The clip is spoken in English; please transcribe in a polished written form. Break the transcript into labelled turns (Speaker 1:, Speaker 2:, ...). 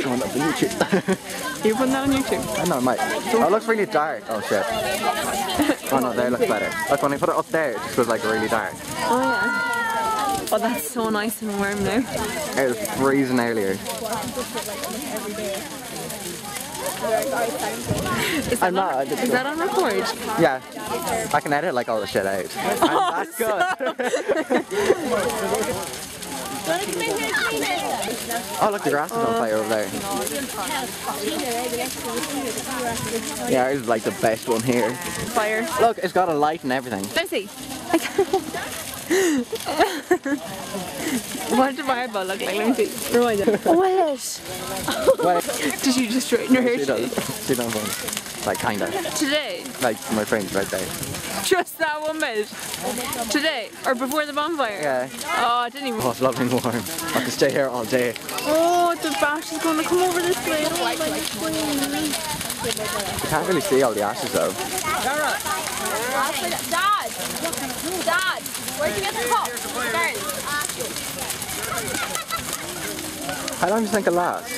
Speaker 1: going up on YouTube.
Speaker 2: You putting that on YouTube?
Speaker 1: I know, mate. Oh, it looks really dark. Oh shit. Oh no, there looks better. Like when I put it up there, it just goes like really dark.
Speaker 2: Oh yeah. Oh, that's so nice and warm now.
Speaker 1: It was freezing earlier.
Speaker 2: Is that on record?
Speaker 1: Yeah. I can edit like all the shit out. And that's good. Oh look, the grass is on fire over there. Yeah, it's like the best one here.
Speaker 2: Fire.
Speaker 1: Look, it's got a light and everything.
Speaker 2: Let me see. What did my eyeball look like? Let me see. Rewind it. What? Did you just straighten your hair?
Speaker 1: She does. She does. Like kinda.
Speaker 2: Today?
Speaker 1: Like my friend's right there.
Speaker 2: Just that one bit? Today? Or before the bonfire?
Speaker 1: Yeah.
Speaker 2: Oh, I didn't even...
Speaker 1: Oh, it's lovely and warm. I can stay here all day.
Speaker 2: Oh, the bash is going to come over this way.
Speaker 1: You can't really see all the ashes though.
Speaker 3: Dad! Dad! Where'd you get the cup?
Speaker 1: How long do you think it lasts?